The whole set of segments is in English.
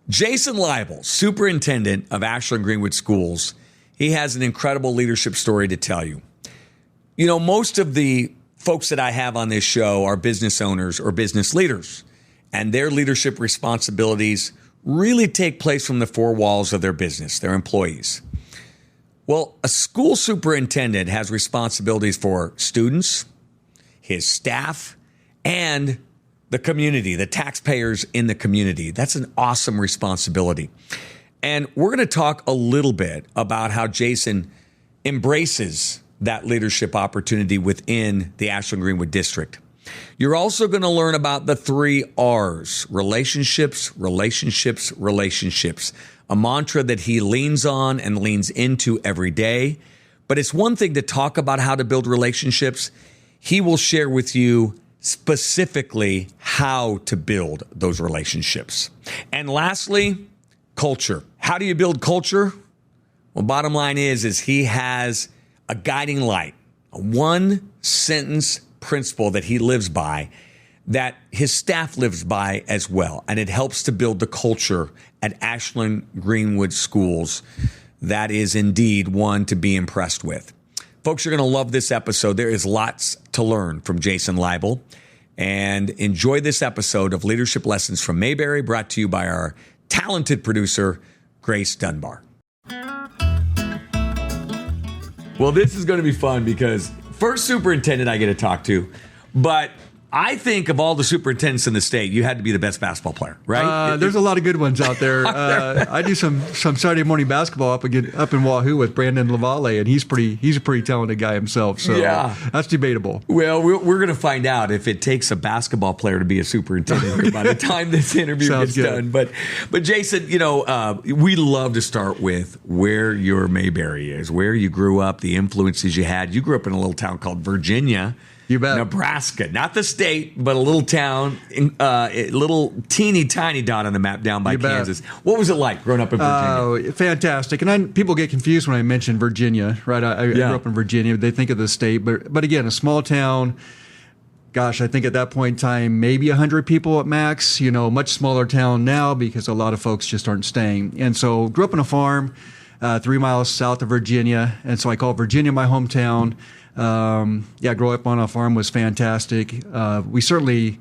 Jason Libal, Superintendent of Ashland-Greenwood Schools, he has an incredible leadership story to tell you. You know, most of the folks that I have on this show are business owners or business leaders, and their leadership responsibilities really take place from the four walls of their business, their employees. Well, a school superintendent has responsibilities for students, his staff, and the community, the taxpayers in the community. That's an awesome responsibility. And we're going to talk a little bit about how Jason embraces that leadership opportunity within the Ashland-Greenwood District. You're also going to learn about the 3 R's: relationships, relationships, relationships, a mantra that he leans on and leans into every day. But it's one thing to talk about how to build relationships. He will share with you specifically how to build those relationships. And lastly, culture. How do you build culture? Well, bottom line is he has a guiding light, a 1-sentence principle that he lives by, that his staff lives by as well. And it helps to build the culture at Ashland-Greenwood Schools. That is indeed one to be impressed with. Folks, you're going to love this episode. There is lots to learn from Jason Libal. And enjoy this episode of Leadership Lessons from Mayberry, brought to you by our talented producer, Grace Dunbar. Well, this is going to be fun because first superintendent I get to talk to, but I think of all the superintendents in the state, you had to be the best basketball player, right? There's a lot of good ones out there. I do some Saturday morning basketball up in Wahoo with Brandon LaValle, and he's a pretty talented guy himself. So yeah, that's debatable. Well, we're going to find out if it takes a basketball player to be a superintendent by the time this interview gets done. But Jason, you know, we love to start with where your Mayberry is, where you grew up, the influences you had. You grew up in a little town called Virginia. You bet. Nebraska, not the state, but a little town, a little teeny tiny dot on the map down by Kansas. What was it like growing up in Virginia? Fantastic. And people get confused when I mention Virginia, right? I grew up in Virginia. They think of the state, but again, a small town. Gosh, I think at that point in time, maybe 100 people at max. You know, much smaller town now because a lot of folks just aren't staying. And so, grew up on a farm 3 miles south of Virginia, and so I call Virginia my hometown. Growing up on a farm was fantastic. We certainly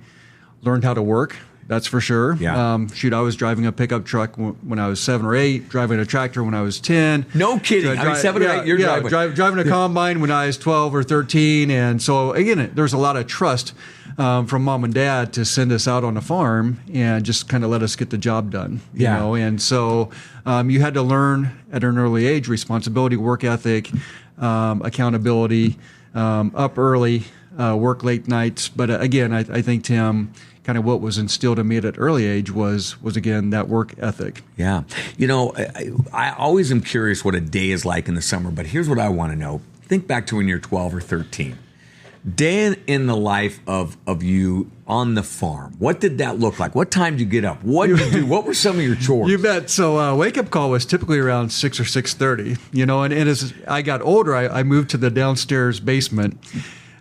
learned how to work, that's for sure. Yeah. I was driving a pickup truck when I was 7 or 8, driving a tractor when I was 10. No kidding. 7 or 8, you're driving. Driving a combine when I was 12 or 13. And so, again, there's a lot of trust from mom and dad to send us out on the farm and just kind of let us get the job done. You know? And so you had to learn at an early age responsibility, work ethic, accountability, up early, work late nights. But again, I think, Tim, kind of what was instilled in me at an early age was again, that work ethic. Yeah. You know, I always am curious what a day is like in the summer, but here's what I want to know. Think back to when you're 12 or 13. Day in the life of you on the farm. What did that look like? What time did you get up? What did you do? What were some of your chores? You bet. So wake-up call was typically around 6 or 6:30. You know, and as I got older, I moved to the downstairs basement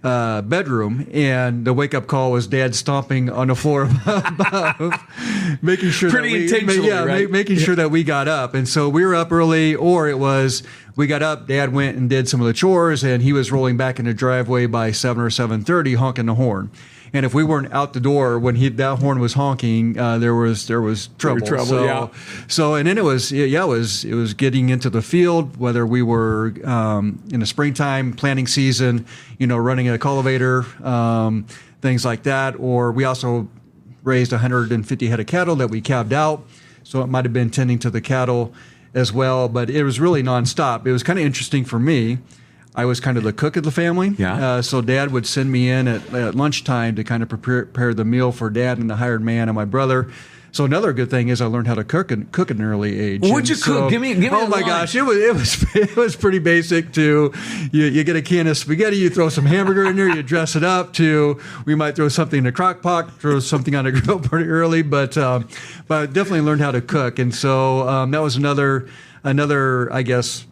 bedroom, and the wake-up call was Dad stomping on the floor above, making sure making sure that we got up. And so we were up early, or it was we got up, Dad went and did some of the chores, and he was rolling back in the driveway by 7 or 7:30, honking the horn. And if we weren't out the door when that horn was honking, there was trouble. So and then it was getting into the field, whether we were in the springtime planting season, you know, running a cultivator, things like that. Or we also raised 150 head of cattle that we calved out, so it might have been tending to the cattle as well. But it was really nonstop. It was kind of interesting for me. I was kind of the cook of the family. Yeah. So Dad would send me in at lunchtime to kind of prepare the meal for Dad and the hired man and my brother. So another good thing is I learned how to cook at an early age. What'd you cook? Give me. Oh my gosh, it was pretty basic. To you get a can of spaghetti, you throw some hamburger in there, you dress it up. To we might throw something in the crock pot, throw something on the grill pretty early. But I definitely learned how to cook, and so that was another I guess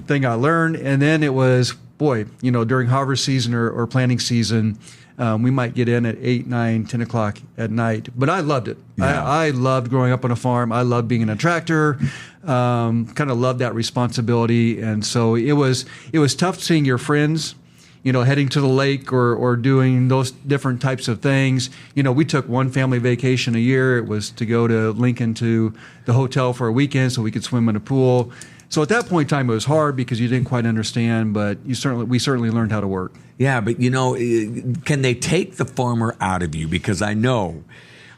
thing I learned. And then it was during harvest season or planting season. We might get in at 8, 9, 10 o'clock at night. But I loved it. Yeah. I loved growing up on a farm. I loved being in a tractor. Kind of loved that responsibility. And so it was tough seeing your friends, heading to the lake or doing those different types of things. We took one family vacation a year. It was to go to Lincoln to the hotel for a weekend so we could swim in a pool. So at that point in time, it was hard because you didn't quite understand, but we certainly learned how to work. Yeah, but can they take the farmer out of you? Because I know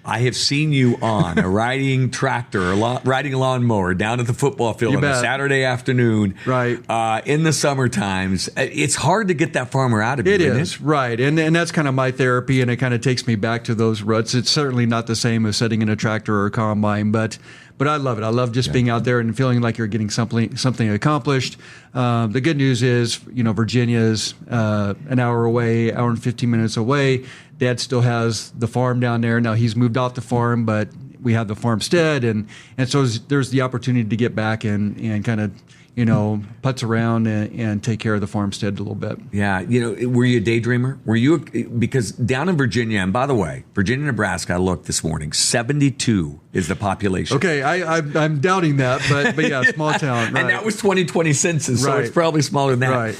I have seen you on a riding tractor or riding a lawnmower down at the football field on a Saturday afternoon. Right. In the summer times. It's hard to get that farmer out of you. It is, right. And that's kind of my therapy, and it kind of takes me back to those roots. It's certainly not the same as sitting in a tractor or a combine, but I love it. I love just being out there and feeling like you're getting something accomplished. The good news is, Virginia's an hour away, hour and 15 minutes away. Dad still has the farm down there. Now he's moved off the farm, but we have the farmstead, and so there's the opportunity to get back and kind of putz around and take care of the farmstead a little bit. Yeah, were you a daydreamer? Because down in Virginia, and by the way, Virginia, Nebraska, I looked this morning, 72 is the population. Okay, I'm doubting that, but yeah, small town. Right. And that was 2020 census, so it's probably smaller than that.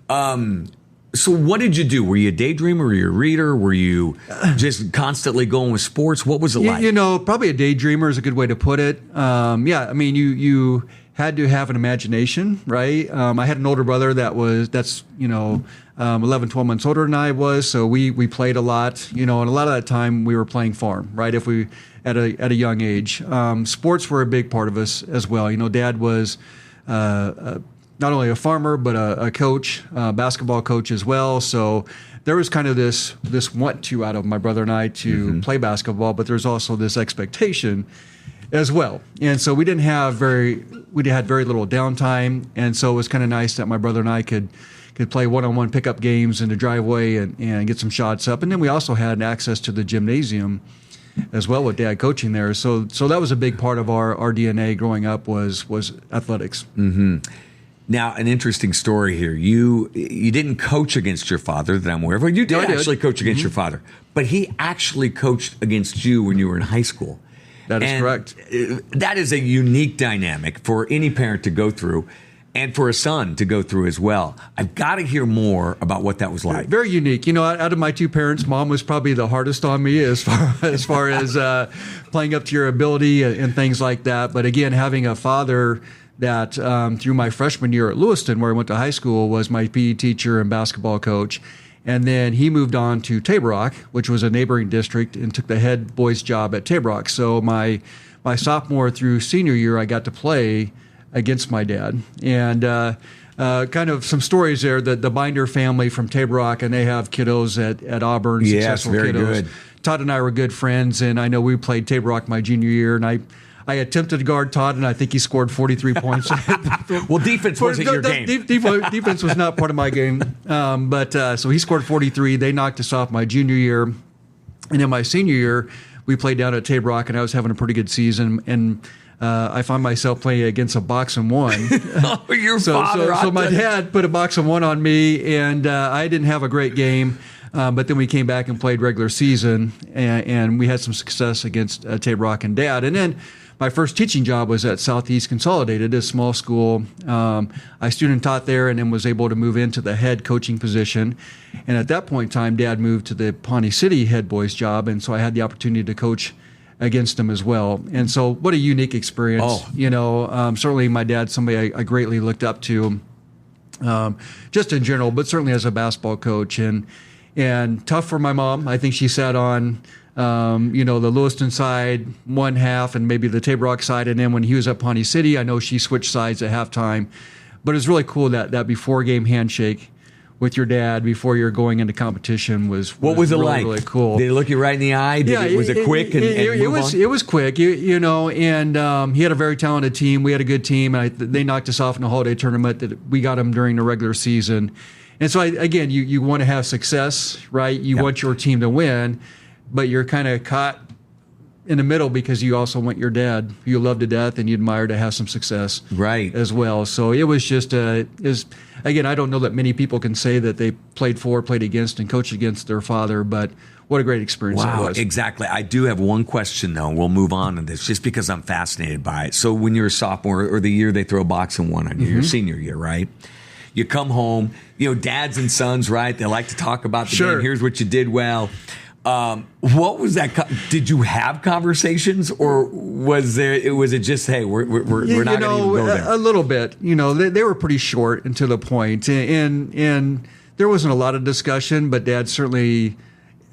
Right. So what did you do? Were you a daydreamer? Were you a reader? Were you just constantly going with sports? What was it like? Probably a daydreamer is a good way to put it. You had to have an imagination, right? I had an older brother that's 11, 12 months older than I was, so we played a lot, and a lot of that time we were playing farm, right? If we at a young age, sports were a big part of us as well. Dad was not only a farmer but a coach, basketball coach as well. So there was kind of this want to out of my brother and I to play basketball, but there's also this expectation as well. And so we had very little downtime, and so it was kind of nice that my brother and I could play one-on-one pickup games in the driveway and get some shots up. And then we also had access to the gymnasium as well with Dad coaching there. So that was a big part of our DNA growing up was athletics. Mm-hmm. Now, an interesting story here. You didn't coach against your father that I'm aware of. Well, you did actually coach against your father, but he actually coached against you when you were in high school. That is correct. That is a unique dynamic for any parent to go through and for a son to go through as well. I've got to hear more about what that was like. Very unique. Out of my two parents, Mom was probably the hardest on me as far as playing up to your ability and things like that. But again, having a father that through my freshman year at Lewiston, where I went to high school, was my PE teacher and basketball coach. And then he moved on to Table Rock, which was a neighboring district, and took the head boys job at Table Rock. So my sophomore through senior year, I got to play against my dad. And kind of some stories there. The Binder family from Table Rock, and they have kiddos at Auburn, successful very kiddos. Good. Todd and I were good friends, and I know we played Table Rock my junior year, and I attempted to guard Todd, and I think he scored 43 points. Well, defense wasn't your game. Defense was not part of my game. So he scored 43. They knocked us off my junior year. And in my senior year, we played down at Table Rock, and I was having a pretty good season. And I found myself playing against a box and one. So my dad put a box and one on me, and I didn't have a great game. But then we came back and played regular season, and we had some success against Table Rock and Dad. And then my first teaching job was at Southeast Consolidated, a small school. I student taught there and then was able to move into the head coaching position. And at that point in time, Dad moved to the Pawnee City head boys job, and so I had the opportunity to coach against him as well. And so what a unique experience. Certainly my dad's somebody I greatly looked up to, just in general, but certainly as a basketball coach. And tough for my mom. I think she sat on the Lewiston side one half and maybe the Table Rock side. And then when he was at Pawnee City, I know she switched sides at halftime. But it's really cool that before game handshake with your dad before you're going into competition was what was it really, like? Really cool. Did he look you right in the eye? Was it quick? It was quick. And he had a very talented team. We had a good team. And they knocked us off in the holiday tournament that we got them during the regular season. And so, again, you want to have success, right? You want your team to win, but you're kind of caught in the middle because you also want your dad, who you love to death and you admire, to have some success as well. So it was just, again, I don't know that many people can say that they played against and coached against their father, but what a great experience it was. Exactly. I do have one question, though. We'll move on to this just because I'm fascinated by it. So when you're a sophomore, or the year they throw a boxing one on you, your senior year, right? You come home, dads and sons, right? They like to talk about the game. Here's what you did well. What was that? Did you have conversations, or was it just, hey, we're not going to go there? A little bit. They were pretty short and to the point, and there wasn't a lot of discussion. But Dad certainly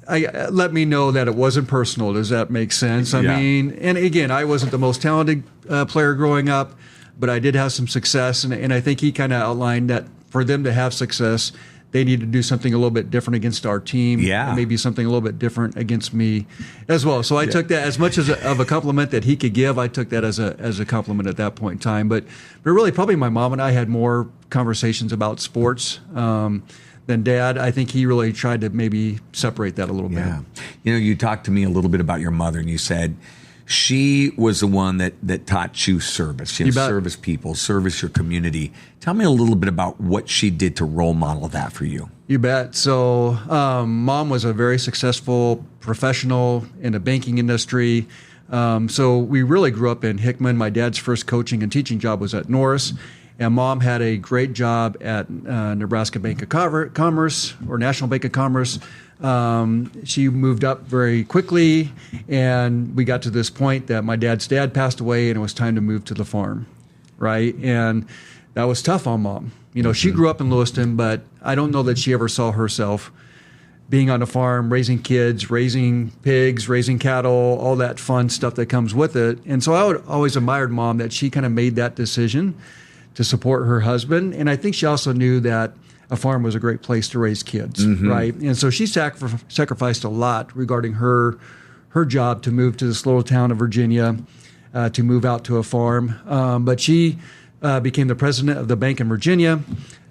let me know that it wasn't personal. Does that make sense? I mean, and again, I wasn't the most talented player growing up, but I did have some success, and I think he kind of outlined that for them to have success, they need to do something a little bit different against our team. And maybe something a little bit different against me as well. So I took that as much of a compliment that he could give. I took that as a compliment at that point in time. But really, probably my mom and I had more conversations about sports than Dad. I think he really tried to maybe separate that a little bit. You talked to me a little bit about your mother, and you said she was the one that taught you service, service people, service your community. Tell me a little bit about what she did to role model that for you. You bet. So Mom was a very successful professional in the banking industry. So we really grew up in Hickman. My dad's first coaching and teaching job was at Norris. And Mom had a great job at Nebraska Bank of Commerce, or National Bank of Commerce. She moved up very quickly, and we got to this point that my dad's dad passed away, and it was time to move to the farm, right? And that was tough on Mom. She grew up in Lewiston, but I don't know that she ever saw herself being on the farm, raising kids, raising pigs, raising cattle, all that fun stuff that comes with it. And so I always admired Mom that she kind of made that decision to support her husband. And I think she also knew that a farm was a great place to raise kids, right? And so she sacrificed a lot regarding her job to move to this little town of Virginia, to move out to a farm. But she became the president of the bank in Virginia.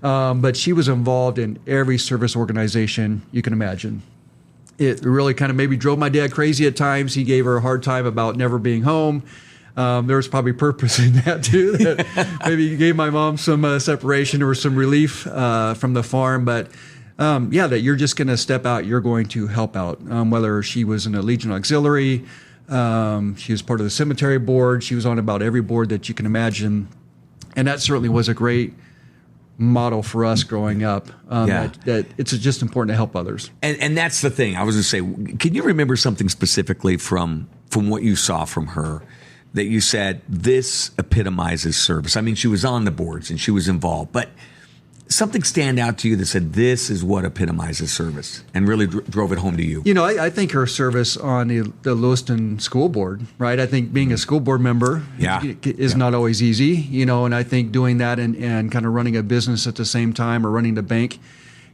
But she was involved in every service organization you can imagine. It really kind of maybe drove my dad crazy at times. He gave her a hard time about never being home. There was probably purpose in that too, that maybe gave my mom some separation or some relief from the farm. But that you're just going to step out, you're going to help out. Whether she was in a Legion Auxiliary, she was part of the cemetery board, she was on about every board that you can imagine. And that certainly was a great model for us growing up, that it's just important to help others. And that's the thing. I was going to say, can you remember something specifically from what you saw from her that you said, this epitomizes service? I mean, she was on the boards and she was involved, but something stand out to you that said, this is what epitomizes service, and really drove it home to you? I think her service on the Lewiston school board, right? I think being a school board member is not always easy, and I think doing that and kind of running a business at the same time, or running the bank,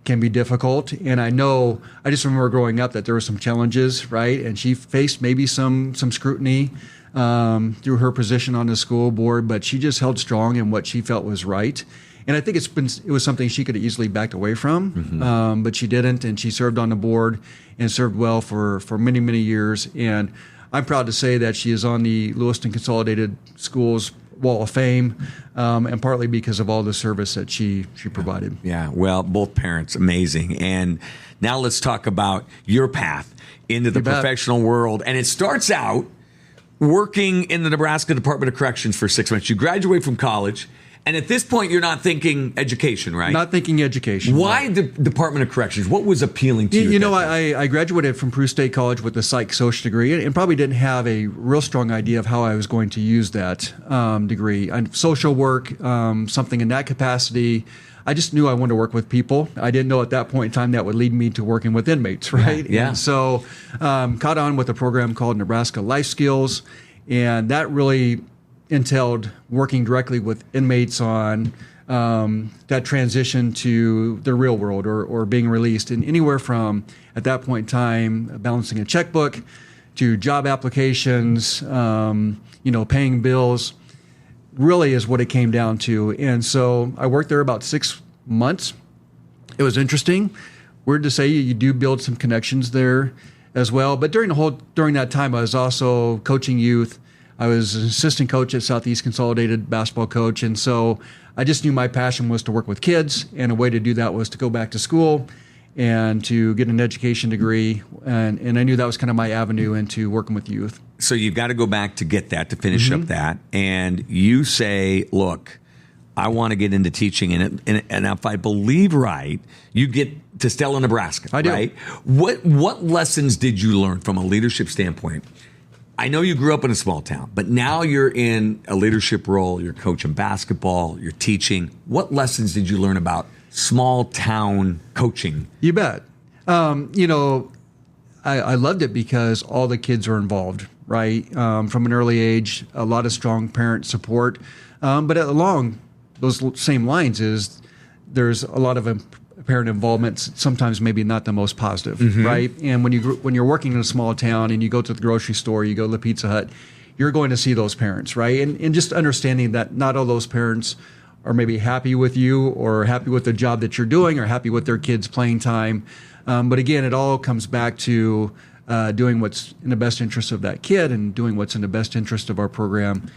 can be difficult. And I just remember growing up that there were some challenges, right? And she faced maybe some scrutiny through her position on the school board, but she just held strong in what she felt was right. And I think it was something she could have easily backed away from, but she didn't, and she served on the board and served well for many, many years. And I'm proud to say that she is on the Lewiston Consolidated Schools Wall of Fame, and partly because of all the service that she provided. Yeah, well, both parents, amazing. And now let's talk about your path into the professional world. And it starts out working in the Nebraska Department of Corrections for 6 months. You graduate from college, and at this point, you're not thinking education, right? Not thinking education. Why the Department of Corrections? What was appealing to you? I graduated from Peru State College with a psych social degree, and probably didn't have a real strong idea of how I was going to use that degree. Social work, something in that capacity. I just knew I wanted to work with people. I didn't know at that point in time that would lead me to working with inmates, right? Yeah. And so caught on with a program called Nebraska Life Skills, and that really entailed working directly with inmates on that transition to the real world, or being released, and anywhere from, at that point in time, balancing a checkbook to job applications, paying bills, really is what it came down to. And so I worked there about 6 months. It was interesting. Weird to say, you do build some connections there. as well. But during that time, I was also coaching youth. I was an assistant coach at Southeast Consolidated basketball coach. And so I just knew my passion was to work with kids. And a way to do that was to go back to school and to get an education degree. And I knew that was kind of my avenue into working with youth. So you've got to go back to get that, to finish up that. And you say, look, I want to get into teaching. And if I believe right, you get to Stella, Nebraska. I do. Right? What lessons did you learn from a leadership standpoint? I know you grew up in a small town, but now you're in a leadership role. You're coaching basketball. You're teaching. What lessons did you learn about small town coaching? You bet. I loved it because all the kids are involved, right? From an early age, a lot of strong parent support. But along those same lines is there's a lot of parent involvement, sometimes maybe not the most positive, right? And when you're working in a small town and you go to the grocery store, you go to the Pizza Hut, you're going to see those parents, right? And just understanding that not all those parents are maybe happy with you or happy with the job that you're doing or happy with their kids' playing time. But again, it all comes back to doing what's in the best interest of that kid and doing what's in the best interest of our program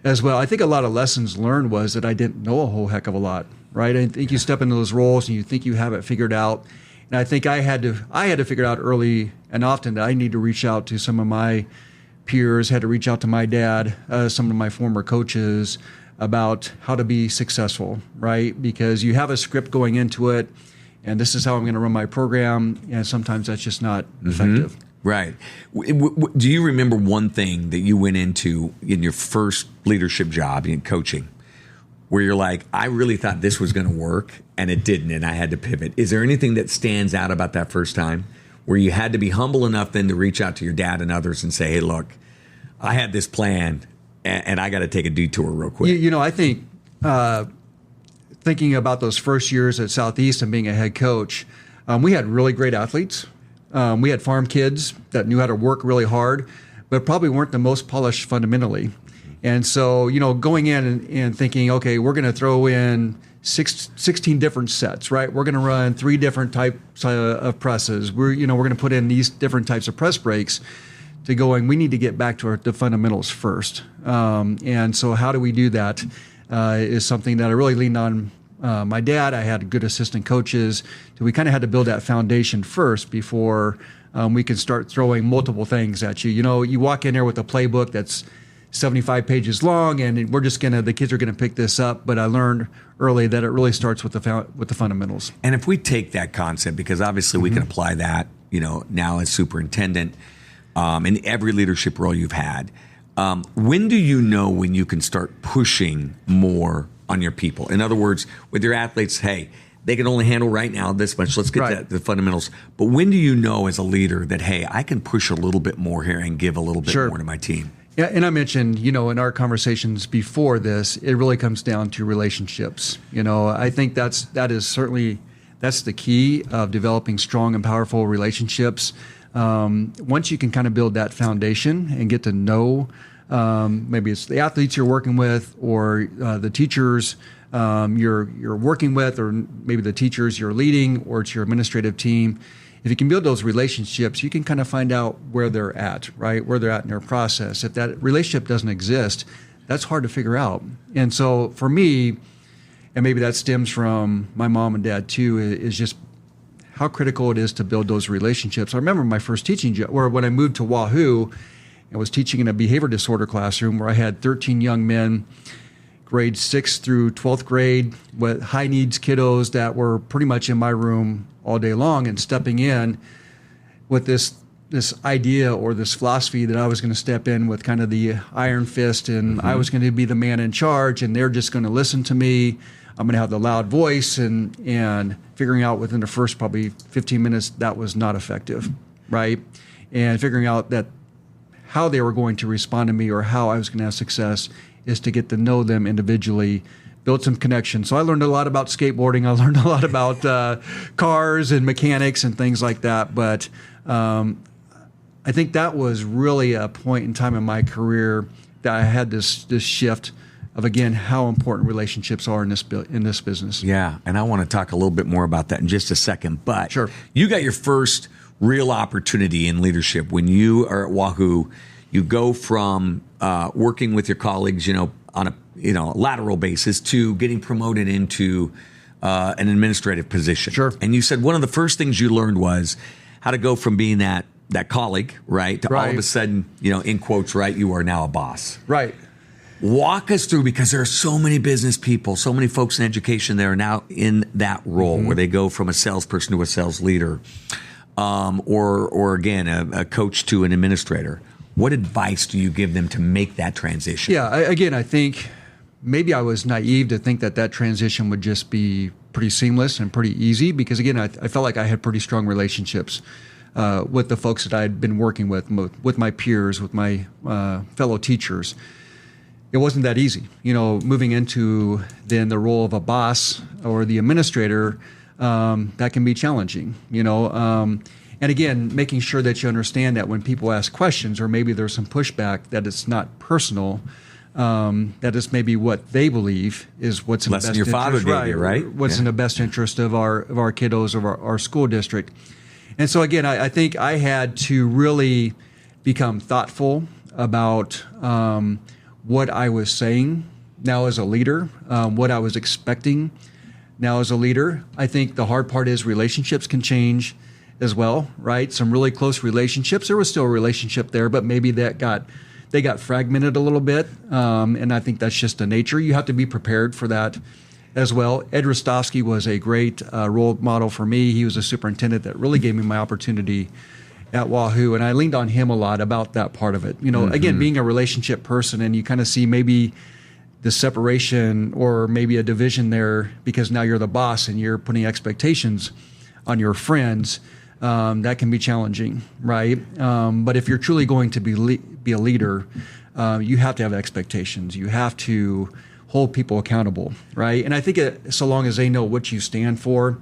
as well. I think a lot of lessons learned was that I didn't know a whole heck of a lot, right? I think you step into those roles and you think you have it figured out. And I think I had to figure out early and often that I need to reach out to some of my peers, had to reach out to my dad, some of my former coaches about how to be successful, right? Because you have a script going into it, and this is how I'm going to run my program, and sometimes that's just not effective. Right. Do you remember one thing that you went into in your first leadership job in coaching where you're like, I really thought this was going to work and it didn't and I had to pivot? Is there anything that stands out about that first time where you had to be humble enough then to reach out to your dad and others and say, hey, look, I had this plan and I got to take a detour real quick? I think thinking about those first years at Southeast and being a head coach, we had really great athletes. We had farm kids that knew how to work really hard, but probably weren't the most polished fundamentally. And so, going in and thinking, okay, we're going to throw in 16 different sets, right? We're going to run 3 different types of presses. We're going to put in these different types of press breaks to going, we need to get back to the fundamentals first. And so how do we do that is something that I really leaned on my dad. I had good assistant coaches. So we kind of had to build that foundation first before we could start throwing multiple things at you. You walk in there with a playbook that's 75 pages long, and the kids are gonna pick this up. But I learned early that it really starts with the fundamentals. And if we take that concept, because obviously we can apply that, now as superintendent, in every leadership role you've had, when do you know when you can start pushing more on your people? In other words, with your athletes, hey, they can only handle right now this much. Let's get to the fundamentals. But when do you know as a leader that, hey, I can push a little bit more here and give a little bit more to my team? Yeah, and I mentioned, in our conversations before this, it really comes down to relationships. I think that's the key of developing strong and powerful relationships. Once you can kind of build that foundation and get to know, maybe it's the athletes you're working with or the teachers you're working with, or maybe the teachers you're leading, or it's your administrative team. If you can build those relationships, you can kind of find out where they're at, right? Where they're at in their process. If that relationship doesn't exist, that's hard to figure out. And so for me, and maybe that stems from my mom and dad too, is just how critical it is to build those relationships. I remember my first teaching job, or when I moved to Wahoo, I was teaching in a behavior disorder classroom where I had 13 young men, grades 6th through 12th grade, with high needs kiddos that were pretty much in my room all day long, and stepping in with this idea or this philosophy that I was going to step in with kind of the iron fist, and I was going to be the man in charge, and they're just going to listen to me. I'm going to have the loud voice, and figuring out within the first probably 15 minutes that was not effective, right? And figuring out that how they were going to respond to me or how I was going to have success is to get to know them individually, build some connection. So I learned a lot about skateboarding. I learned a lot about cars and mechanics and things like that. But I think that was really a point in time in my career that I had this shift of, again, how important relationships are in this business. Yeah, and I want to talk a little bit more about that in just a second. But sure. You got your first real opportunity in leadership when you are at Wahoo. You go from working with your colleagues, on a lateral basis to getting promoted into an administrative position. Sure. And you said one of the first things you learned was how to go from being that colleague, right, to all of a sudden, in quotes, right, you are now a boss. Right. Walk us through, because there are so many business people, so many folks in education that are now in that role where they go from a salesperson to a sales leader, or again, a coach to an administrator. What advice do you give them to make that transition? Yeah, I think maybe I was naive to think that transition would just be pretty seamless and pretty easy, because again, I felt like I had pretty strong relationships with the folks that I had been working with my peers, with my fellow teachers. It wasn't that easy. Moving into then the role of a boss or the administrator, that can be challenging, and again, making sure that you understand that when people ask questions or maybe there's some pushback, that it's not personal, that it's maybe what they believe is what's in the best interest. Your father gave you, right? What's in the best interest of our kiddos, of our school district. And so again, I think I had to really become thoughtful about what I was saying now as a leader, what I was expecting now as a leader. I think the hard part is relationships can change as well, right? Some really close relationships. There was still a relationship there, but maybe they got fragmented a little bit, and I think that's just the nature. You have to be prepared for that as well. Ed Rostovsky was a great role model for me. He was a superintendent that really gave me my opportunity at Wahoo, and I leaned on him a lot about that part of it. Again, being a relationship person, and you kind of see maybe the separation or maybe a division there because now you're the boss and you're putting expectations on your friends. That can be challenging, right? But if you're truly going to be a leader, you have to have expectations. You have to hold people accountable, right? And I think so long as they know what you stand for,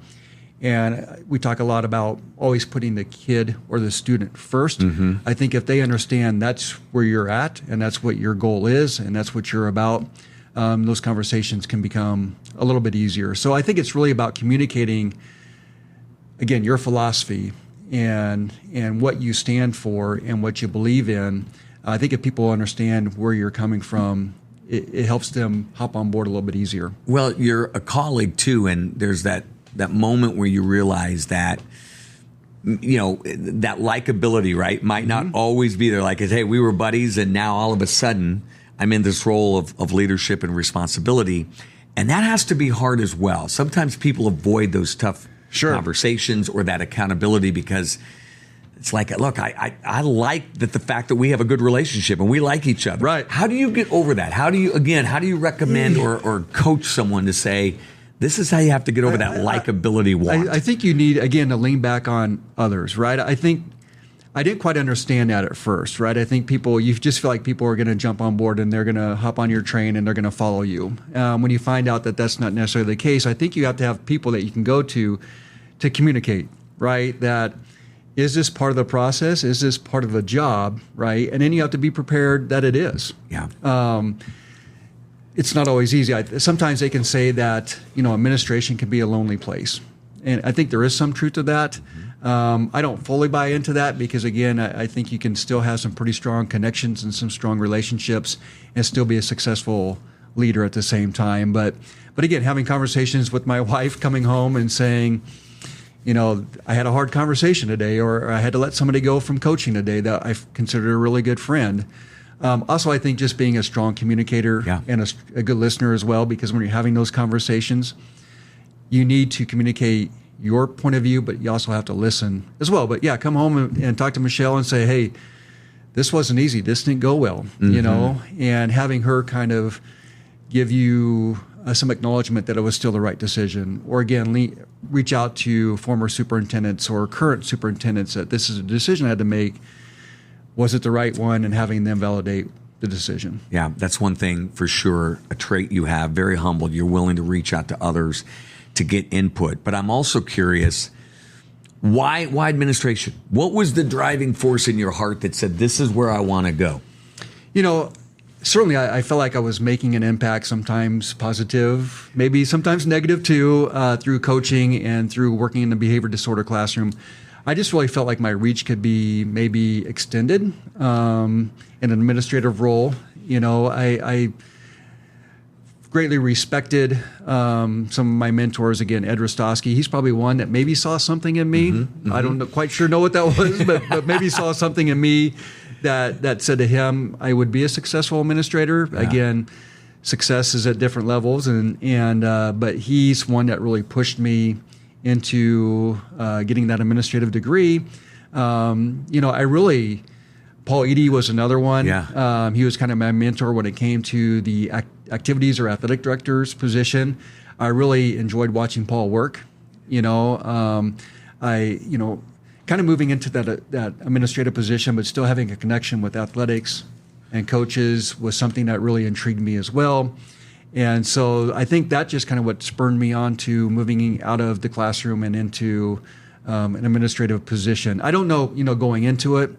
and we talk a lot about always putting the kid or the student first. I think if they understand that's where you're at and that's what your goal is and that's what you're about, those conversations can become a little bit easier. So I think it's really about communicating, again, your philosophy and what you stand for and what you believe in. I think if people understand where you're coming from, it helps them hop on board a little bit easier. Well, you're a colleague too, and there's that moment where you realize that, that likability, right, might not always be there. Like, hey, we were buddies, and now all of a sudden I'm in this role of leadership and responsibility. And that has to be hard as well. Sometimes people avoid those tough conversations or that accountability because it's like, look, I like the fact that we have a good relationship and we like each other. Right. How do you get over that? How do you recommend or coach someone to say, this is how you have to get over that likability want? I think you need, again, to lean back on others, right? I think I didn't quite understand that at first, right? I think you just feel like people are going to jump on board and they're going to hop on your train and they're going to follow you. When you find out that that's not necessarily the case, I think you have to have people that you can go to communicate, right? That is this part of the process? Is this part of the job, right? And then you have to be prepared that it is. Yeah. It's not always easy. Sometimes they can say that, administration can be a lonely place. And I think there is some truth to that. I don't fully buy into that because, again, I think you can still have some pretty strong connections and some strong relationships and still be a successful leader at the same time. But again, having conversations with my wife, coming home and saying, I had a hard conversation today, or I had to let somebody go from coaching today that I considered a really good friend. Also, I think just being a strong communicator and a good listener as well, because when you're having those conversations, you need to communicate your point of view, but you also have to listen as well. But come home and talk to Michelle and say, hey, this wasn't easy. This didn't go well, and having her kind of give you some acknowledgement that it was still the right decision. Or again, reach out to former superintendents or current superintendents that this is a decision I had to make. Was it the right one? And having them validate the decision. Yeah, that's one thing for sure, a trait you have, very humble. You're willing to reach out to others to get input. But I'm also curious, why administration? What was the driving force in your heart that said, this is where I want to go? Certainly I felt like I was making an impact, sometimes positive, maybe sometimes negative too, through coaching and through working in the behavior disorder classroom. I just really felt like my reach could be maybe extended in an administrative role. I greatly respected some of my mentors. Again, Ed Rostowski, he's probably one that maybe saw something in me. I don't quite sure know what that was, but maybe saw something in me that said to him, I would be a successful administrator. Yeah. Again, success is at different levels, but he's one that really pushed me into getting that administrative degree. Paul Eady was another one. Yeah. He was kind of my mentor when it came to the activities or athletic director's position. I really enjoyed watching Paul work. Kind of moving into that administrative position, but still having a connection with athletics and coaches was something that really intrigued me as well. And so I think that just kind of what spurred me on to moving out of the classroom and into an administrative position. I don't know, going into it,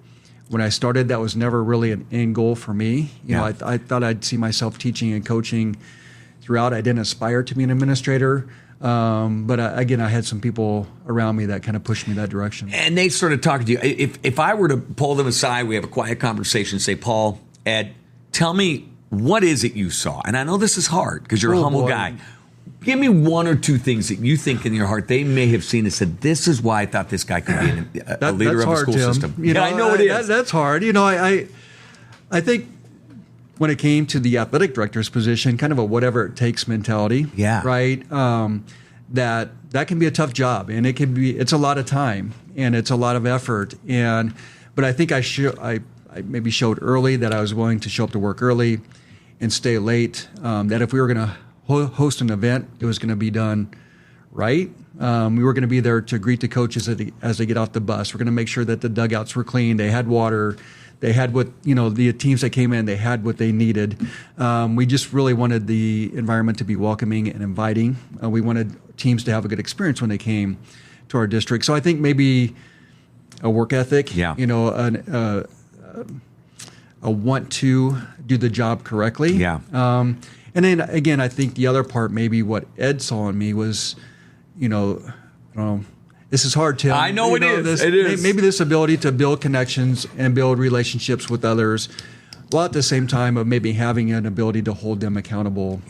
when I started, that was never really an end goal for me. I thought I'd see myself teaching and coaching throughout. I didn't aspire to be an administrator. But again, I had some people around me that kind of pushed me that direction. And they started talking to you. If I were to pull them aside, we have a quiet conversation, say, Paul, Ed, tell me, what is it you saw? And I know this is hard because you're a humble guy. Give me one or two things that you think in your heart they may have seen and said, this is why I thought this guy could be a leader of a school system. I know it is. That's hard. I think when it came to the athletic director's position, kind of a whatever it takes mentality. Yeah. Right. That can be a tough job, and it's a lot of time and it's a lot of effort. But I think I maybe showed early that I was willing to show up to work early and stay late. That if we were going to host an event, it was going to be done right. We were going to be there to greet the coaches as they get off the bus. We're going to make sure that the dugouts were clean. They had water. They had the teams that came in, they had what they needed. We just really wanted the environment to be welcoming and inviting. We wanted teams to have a good experience when they came to our district. So I think maybe a work ethic, a want to do the job correctly. Yeah. And then again, I think the other part, maybe what Ed saw in me was, this is hard, Tim. I know it is. Maybe this ability to build connections and build relationships with others, while at the same time of maybe having an ability to hold them accountable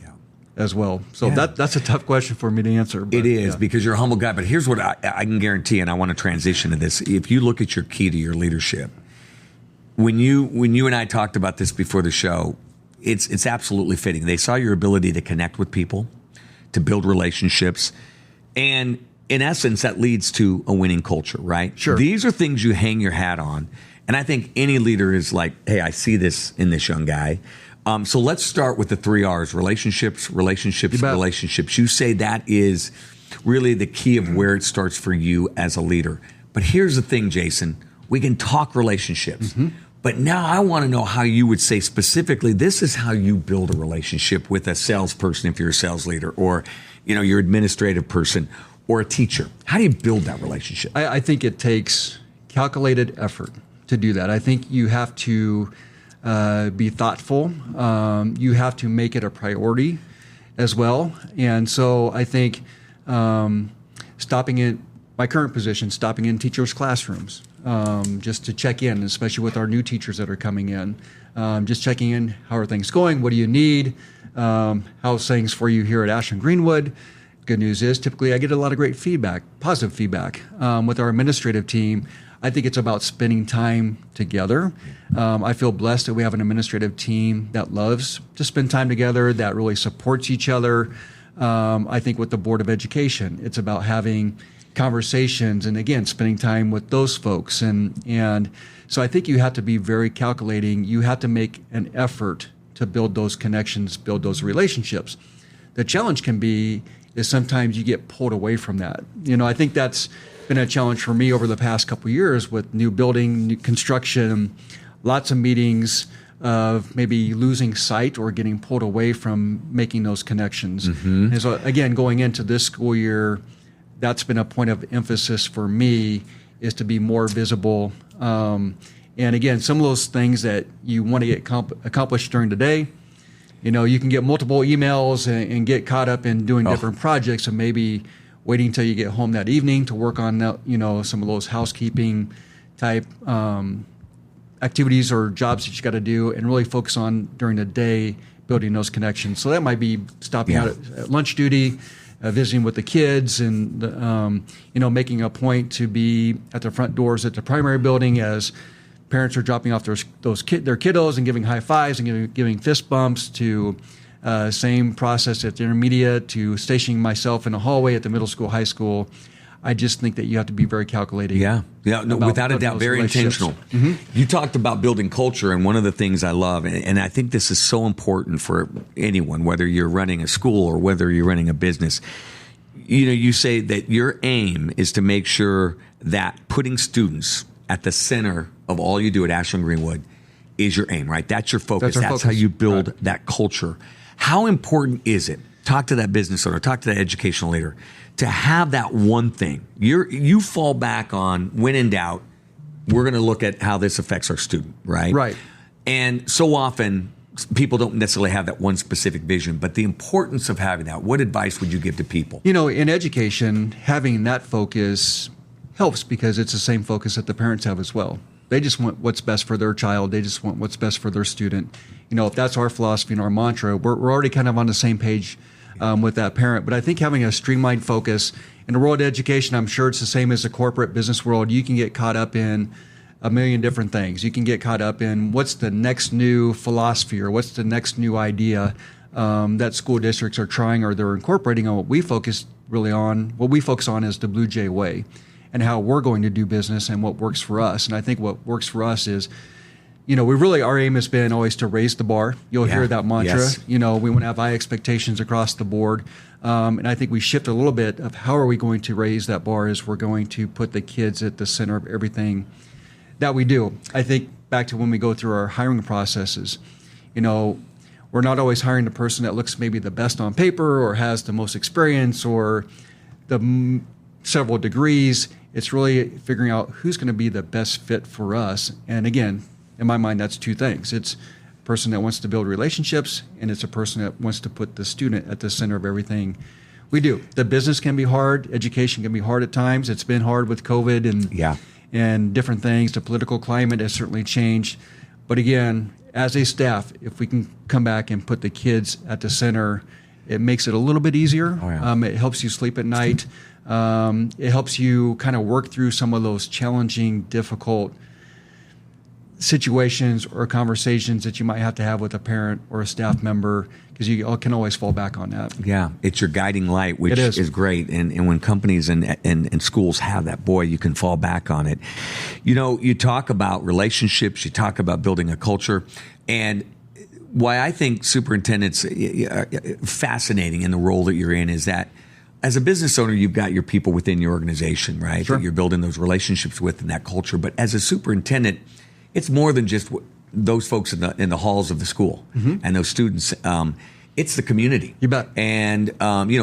as well. So that's a tough question for me to answer. But, it is because you're a humble guy. But here's what I can guarantee, and I want to transition to this. If you look at your key to your leadership, when you and I talked about this before the show, it's absolutely fitting. They saw your ability to connect with people, to build relationships, and in essence, that leads to a winning culture, right? Sure. These are things you hang your hat on. And I think any leader is like, hey, I see this in this young guy. So let's start with the 3 R's, relationships. You say that is really the key of where it starts for you as a leader. But here's the thing, Jason. We can talk relationships. Mm-hmm. But now I want to know how you would say specifically, this is how you build a relationship with a salesperson if you're a sales leader, or your administrative person, or a teacher. How do you build that relationship? I think it takes calculated effort to do that. I think you have to be thoughtful. You have to make it a priority as well. And so I think stopping in my current position, stopping in teachers' classrooms, just to check in, especially with our new teachers that are coming in, just checking in, how are things going? What do you need? How's things for you here at Ashland-Greenwood? Good news is typically I get a lot of great feedback, positive feedback with our administrative team. I think it's about spending time together. I feel blessed that we have an administrative team that loves to spend time together, that really supports each other. I think with the Board of Education, it's about having conversations and, again, spending time with those folks. And so I think you have to be very calculating. You have to make an effort to build those connections, build those relationships. The challenge is sometimes you get pulled away from that. I think that's been a challenge for me over the past couple of years with new building, new construction, lots of meetings of maybe losing sight or getting pulled away from making those connections. Mm-hmm. And so again, going into this school year, that's been a point of emphasis for me, is to be more visible. And again, some of those things that you want to get accomplished during the day, you can get multiple emails and get caught up in doing different projects, and maybe waiting until you get home that evening to work on some of those housekeeping type activities or jobs that you got to do, and really focus on during the day building those connections. So that might be stopping out at lunch duty, visiting with the kids, and making a point to be at the front doors at the primary building as parents are dropping off their kiddos and giving high fives and giving fist bumps, to same process at the intermediate, to stationing myself in a hallway at the middle school, high school. I just think that you have to be very calculating. Yeah, no, without a doubt, very intentional. Mm-hmm. You talked about building culture, and one of the things I love, and I think this is so important for anyone, whether you're running a school or whether you're running a business. You say that your aim is to make sure that putting students at the center of all you do at Ashland-Greenwood is your aim, right? That's your focus. That's how you build that culture. How important is it? Talk to that business owner, talk to that educational leader, to have that one thing. You fall back on, when in doubt, we're going to look at how this affects our student, right? Right. And so often, people don't necessarily have that one specific vision, but the importance of having that, what advice would you give to people? In education, having that focus helps, because it's the same focus that the parents have as well. They just want what's best for their child. They just want what's best for their student. If that's our philosophy and our mantra, we're already kind of on the same page with that parent. But I think having a streamlined focus in the world of education, I'm sure it's the same as the corporate business world. You can get caught up in a million different things. You can get caught up in what's the next new philosophy or what's the next new idea that school districts are trying or they're incorporating on. What we focus on is the Blue Jay way and how we're going to do business and what works for us. And I think what works for us is, our aim has been always to raise the bar. You'll hear that mantra. Yes. We want to have high expectations across the board. And I think we shift a little bit of how are we going to raise that bar is we're going to put the kids at the center of everything that we do. I think back to when we go through our hiring processes, we're not always hiring the person that looks maybe the best on paper or has the most experience or the several degrees. It's really figuring out who's going to be the best fit for us. And again, in my mind, that's two things. It's a person that wants to build relationships, and it's a person that wants to put the student at the center of everything we do. The business can be hard. Education can be hard at times. It's been hard with COVID and different things. The political climate has certainly changed. But again, as a staff, if we can come back and put the kids at the center, it makes it a little bit easier. It helps you sleep at night. It helps you kind of work through some of those challenging, difficult situations or conversations that you might have to have with a parent or a staff member, because you can always fall back on that. Yeah, it's your guiding light, which is great. And when companies and schools have that, boy, you can fall back on it. You talk about relationships, you talk about building a culture, and why I think superintendent's fascinating in the role that you're in is that as a business owner, you've got your people within your organization, right? Sure. That you're building those relationships with and that culture. But as a superintendent, it's more than just those folks in the halls of the school and those students. It's the community. You bet. And,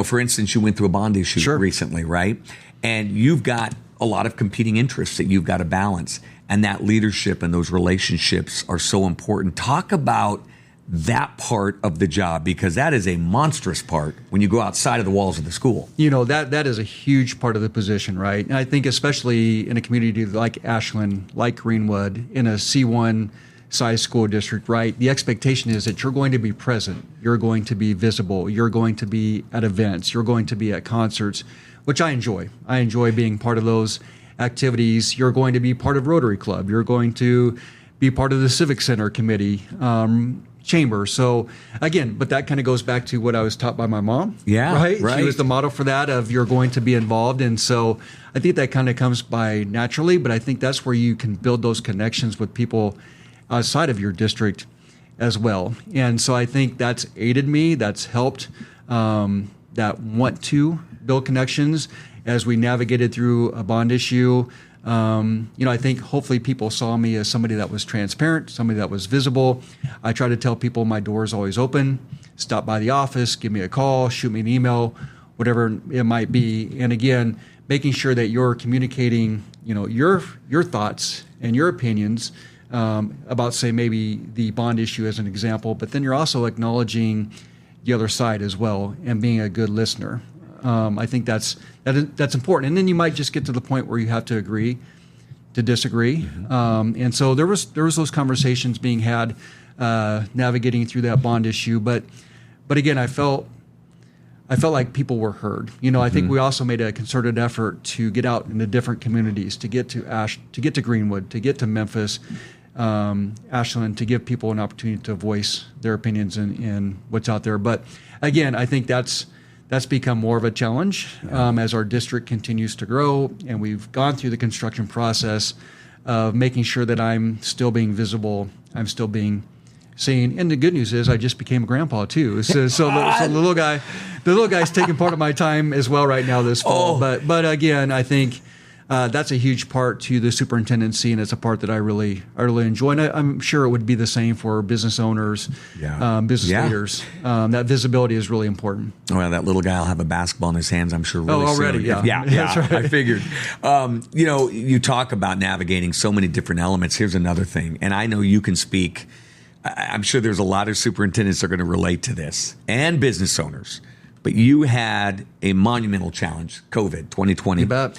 for instance, you went through a bond issue recently, right? And you've got a lot of competing interests that you've got to balance. And that leadership and those relationships are so important. Talk about that part of the job, because that is a monstrous part when you go outside of the walls of the school. That is a huge part of the position, right? And I think especially in a community like Ashland, like Greenwood, in a C1 size school district, right? The expectation is that you're going to be present, you're going to be visible, you're going to be at events, you're going to be at concerts, which I enjoy. I enjoy being part of those activities. You're going to be part of Rotary Club. You're going to be part of the Civic Center Committee, chamber. So again, but that kind of goes back to what I was taught by my mom. Yeah, right. She was the model for that of you're going to be involved. And so I think that kind of comes by naturally, but I think that's where you can build those connections with people outside of your district as well. And so I think that's aided me, that's helped, that want to build connections as we navigated through a bond issue. I think hopefully people saw me as somebody that was transparent, somebody that was visible. I try to tell people my door is always open. Stop by the office, give me a call, shoot me an email, whatever it might be. And again, making sure that you're communicating, your thoughts and your opinions about, say, maybe the bond issue as an example, but then you're also acknowledging the other side as well and being a good listener. I think that's important. And then you might just get to the point where you have to agree to disagree. And so there was those conversations being had, navigating through that bond issue. But again, I felt like people were heard. I think we also made a concerted effort to get out into different communities, to get to Greenwood, to get to Memphis, Ashland, to give people an opportunity to voice their opinions in what's out there. But again, I think that's become more of a challenge as our district continues to grow, and we've gone through the construction process of making sure that I'm still being visible, I'm still being seen. And the good news is I just became a grandpa too. So the little guy's taking part of my time as well right now this fall. But again, I think that's a huge part to the superintendency, and it's a part that I really enjoy. And I'm sure it would be the same for business owners, business leaders. That visibility is really important. Oh, yeah, that little guy will have a basketball in his hands, I'm sure, really already, soon. yeah. That's right. I figured. You talk about navigating so many different elements. Here's another thing, and I know you can speak. I'm sure there's a lot of superintendents that are going to relate to this, and business owners. But you had a monumental challenge, COVID 2020. You bet.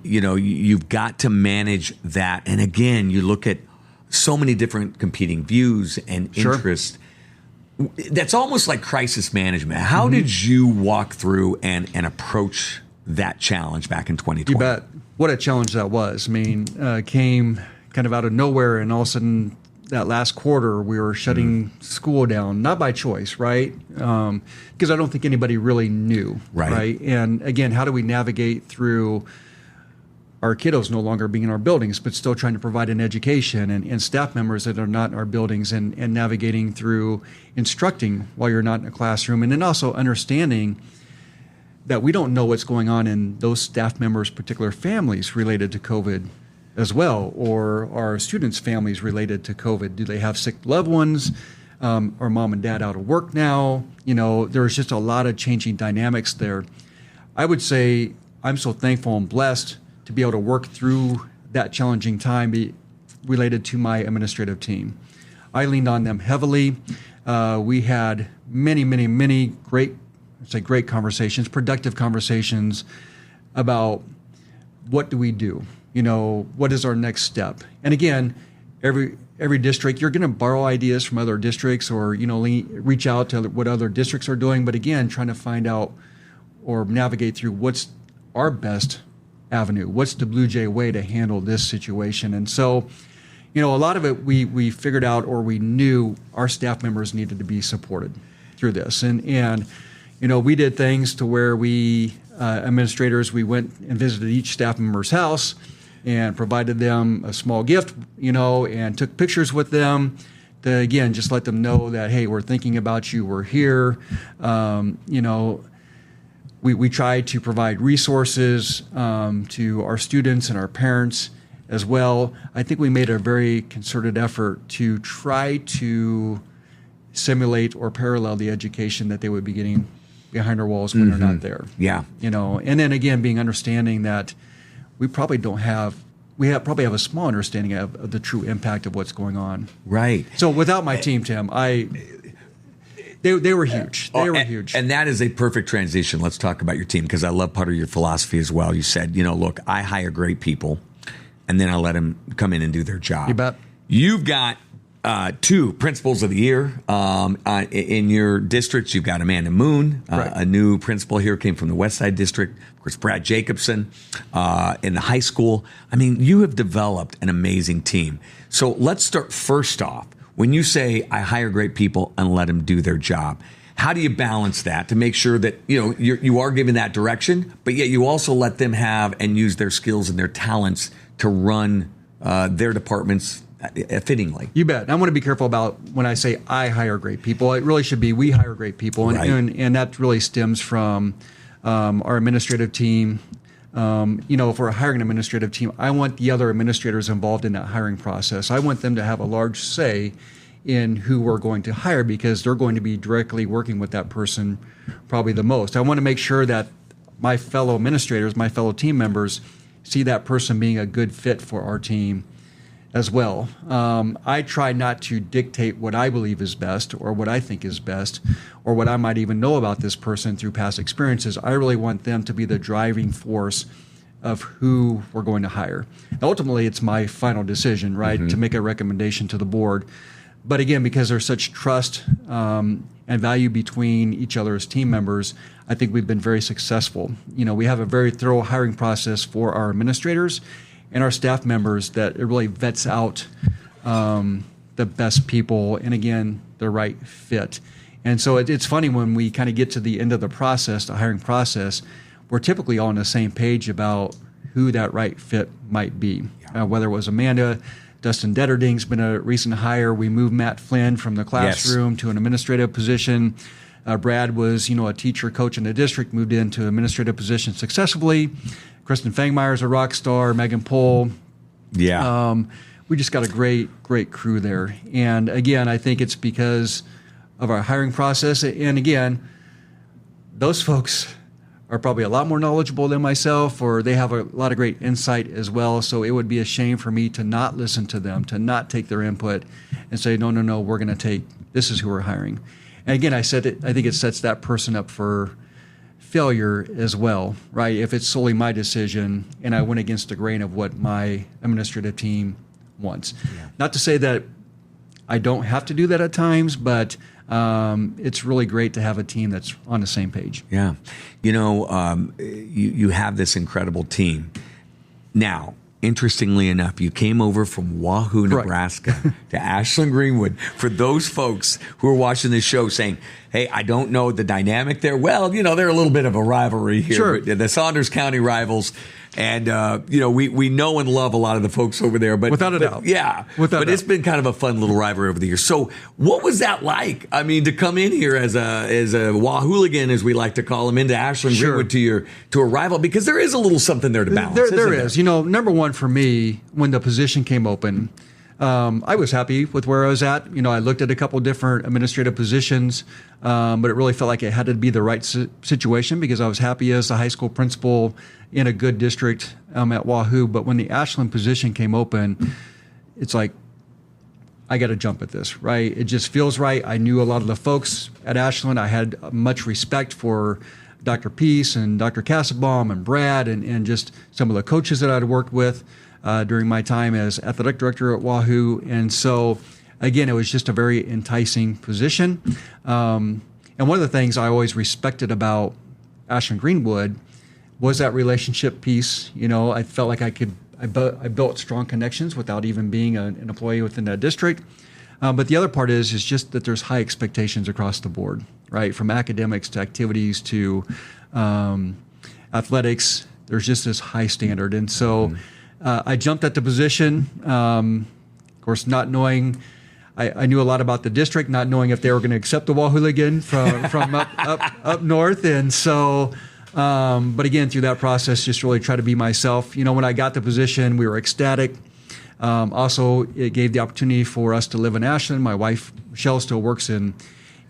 You've got to manage that. And again, you look at so many different competing views and interests. That's almost like crisis management. How did you walk through and approach that challenge back in 2020? You bet. What a challenge that was. I mean, came kind of out of nowhere, and all of a sudden that last quarter we were shutting school down, not by choice, right? Because I don't think anybody really knew, right? And again, how do we navigate through our kiddos no longer being in our buildings, but still trying to provide an education, and staff members that are not in our buildings, and navigating through instructing while you're not in a classroom, and then also understanding that we don't know what's going on in those staff members' particular families related to COVID as well, or our students' families related to COVID. Do they have sick loved ones? Are mom and dad out of work now? There's just a lot of changing dynamics there. I would say I'm so thankful and blessed to be able to work through that challenging time related to my administrative team. I leaned on them heavily. We had many great conversations, productive conversations about what do we do? What is our next step? And again, every district, you're going to borrow ideas from other districts, or reach out to what other districts are doing. But again, trying to find out or navigate through what's our best avenue, what's the Blue Jay way to handle this situation. And so, a lot of it we figured out, or we knew our staff members needed to be supported through this. And we did things to where we administrators, we went and visited each staff member's house and provided them a small gift, and took pictures with them to, again, just let them know that, hey, we're thinking about you, we're here. We try to provide resources to our students and our parents as well. I think we made a very concerted effort to try to simulate or parallel the education that they would be getting behind our walls when they're not there. Yeah. And then again, being understanding that we probably probably have a small understanding of the true impact of what's going on. Right. So without my team, Tim, they were huge. They were huge. And that is a perfect transition. Let's talk about your team, because I love part of your philosophy as well. You said, look, I hire great people, and then I let them come in and do their job. You bet. You've got 2 principals of the year in your districts. You've got Amanda Moon, a new principal here, came from the West Side District. Of course, Brad Jacobson in the high school. I mean, you have developed an amazing team. So let's start first off. When you say I hire great people and let them do their job, how do you balance that to make sure that you are giving that direction, but yet you also let them have and use their skills and their talents to run their departments fittingly? You bet. I want to be careful about when I say I hire great people. It really should be we hire great people, and that really stems from our administrative team. If we're hiring an administrative team, I want the other administrators involved in that hiring process. I want them to have a large say in who we're going to hire, because they're going to be directly working with that person probably the most. I want to make sure that my fellow administrators, my fellow team members, see that person being a good fit for our team as well. I try not to dictate what I believe is best or what I think is best or what I might even know about this person through past experiences. I really want them to be the driving force of who we're going to hire. Ultimately, it's my final decision, right, to make a recommendation to the board. But again, because there's such trust and value between each other as team members, I think we've been very successful. We have a very thorough hiring process for our administrators and our staff members that it really vets out the best people and, again, the right fit. And so it's funny when we kind of get to the end of the process, the hiring process, we're typically all on the same page about who that right fit might be. Whether it was Amanda, Dustin Detterding's been a recent hire. We moved Matt Flynn from the classroom to an administrative position. Brad was, a teacher coach in the district, moved into an administrative position successfully. Kristen Fangmeyer's a rock star. Megan Pohl. Yeah. We just got a great crew there. And again, I think it's because of our hiring process. And again, those folks are probably a lot more knowledgeable than myself, or they have a lot of great insight as well. So it would be a shame for me to not listen to them, to not take their input and say, no, we're going to take, this is who we're hiring. And again, I think it sets that person up for failure as well, right? If it's solely my decision and I went against the grain of what my administrative team wants. Yeah. Not to say that I don't have to do that at times, but it's really great to have a team that's on the same page. Yeah. You have this incredible team. Now, interestingly enough, you came over from Wahoo, Nebraska to Ashland-Greenwood. For those folks who are watching this show saying, hey, I don't know the dynamic there. Well, they're a little bit of a rivalry here. Sure. The Saunders County rivals. And, we know and love a lot of the folks over there. But without a doubt. Yeah. But it's been kind of a fun little rivalry over the years. So what was that like? I mean, to come in here as a Wahooligan, as we like to call them, into Ashland-Greenwood to a rival, because there is a little something there to balance. There is. Number one for me, when the position came open, I was happy with where I was at. I looked at a couple different administrative positions, but it really felt like it had to be the right situation because I was happy as a high school principal in a good district at Wahoo. But when the Ashland position came open, it's like, I got to jump at this, right? It just feels right. I knew a lot of the folks at Ashland. I had much respect for Dr. Peace and Dr. Kassebaum and Brad and just some of the coaches that I'd worked with during my time as athletic director at Wahoo. And so, again, it was just a very enticing position. And one of the things I always respected about Ashland-Greenwood was that relationship piece. I felt like I built strong connections without even being an employee within that district. But the other part is just that there's high expectations across the board, right? From academics to activities to athletics, there's just this high standard. And so I jumped at the position, of course, not knowing. I knew a lot about the district, not knowing if they were going to accept the Wahooligan from up north. And so, but again, through that process, just really try to be myself. When I got the position, we were ecstatic. Also, it gave the opportunity for us to live in Ashland. My wife, Michelle, still works in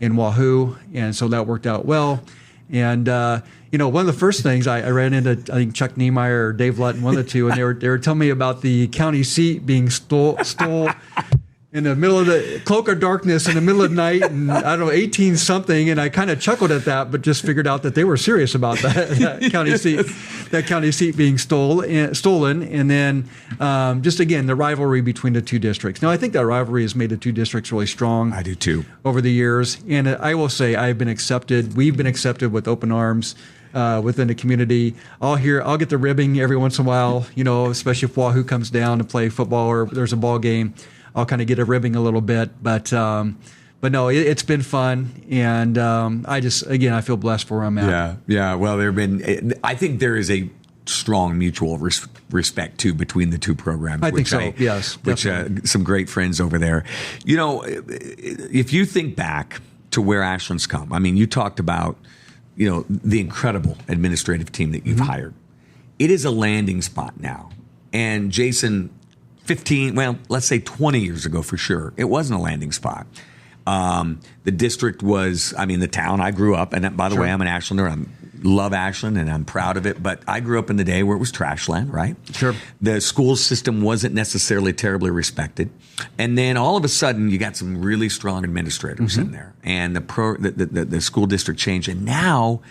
Wahoo, and so that worked out well. And one of the first things I ran into, I think Chuck Niemeyer or Dave Lutton, one of the two, and they were telling me about the county seat being stole in the middle of the cloak of darkness in the middle of the night, and I don't know, 18 something, and I kind of chuckled at that, but just figured out that they were serious about that county seat being stolen, and then just again the rivalry between the two districts. Now I think that rivalry has made the two districts really strong. I do too. Over the years, and I will say we've been accepted with open arms. Within the community, I'll get the ribbing every once in a while, especially if Wahoo comes down to play football or there's a ball game. I'll kind of get a ribbing a little bit, but no, it's been fun, and I feel blessed for where I'm at. Yeah. Well, I think there is a strong mutual respect too between the two programs. I think so. Yes, which some great friends over there. If you think back to where Ashland's come, I mean, you talked about the incredible administrative team that you've hired. It is a landing spot now, and Jason. 20 years ago for sure, it wasn't a landing spot. The district was, the town I grew up, and by the way, I'm an Ashlander. I'm love Ashland and I'm proud of it, but I grew up in the day where it was trash land, right? Sure. The school system wasn't necessarily terribly respected. And then all of a sudden you got some really strong administrators in there, and the school district changed. And now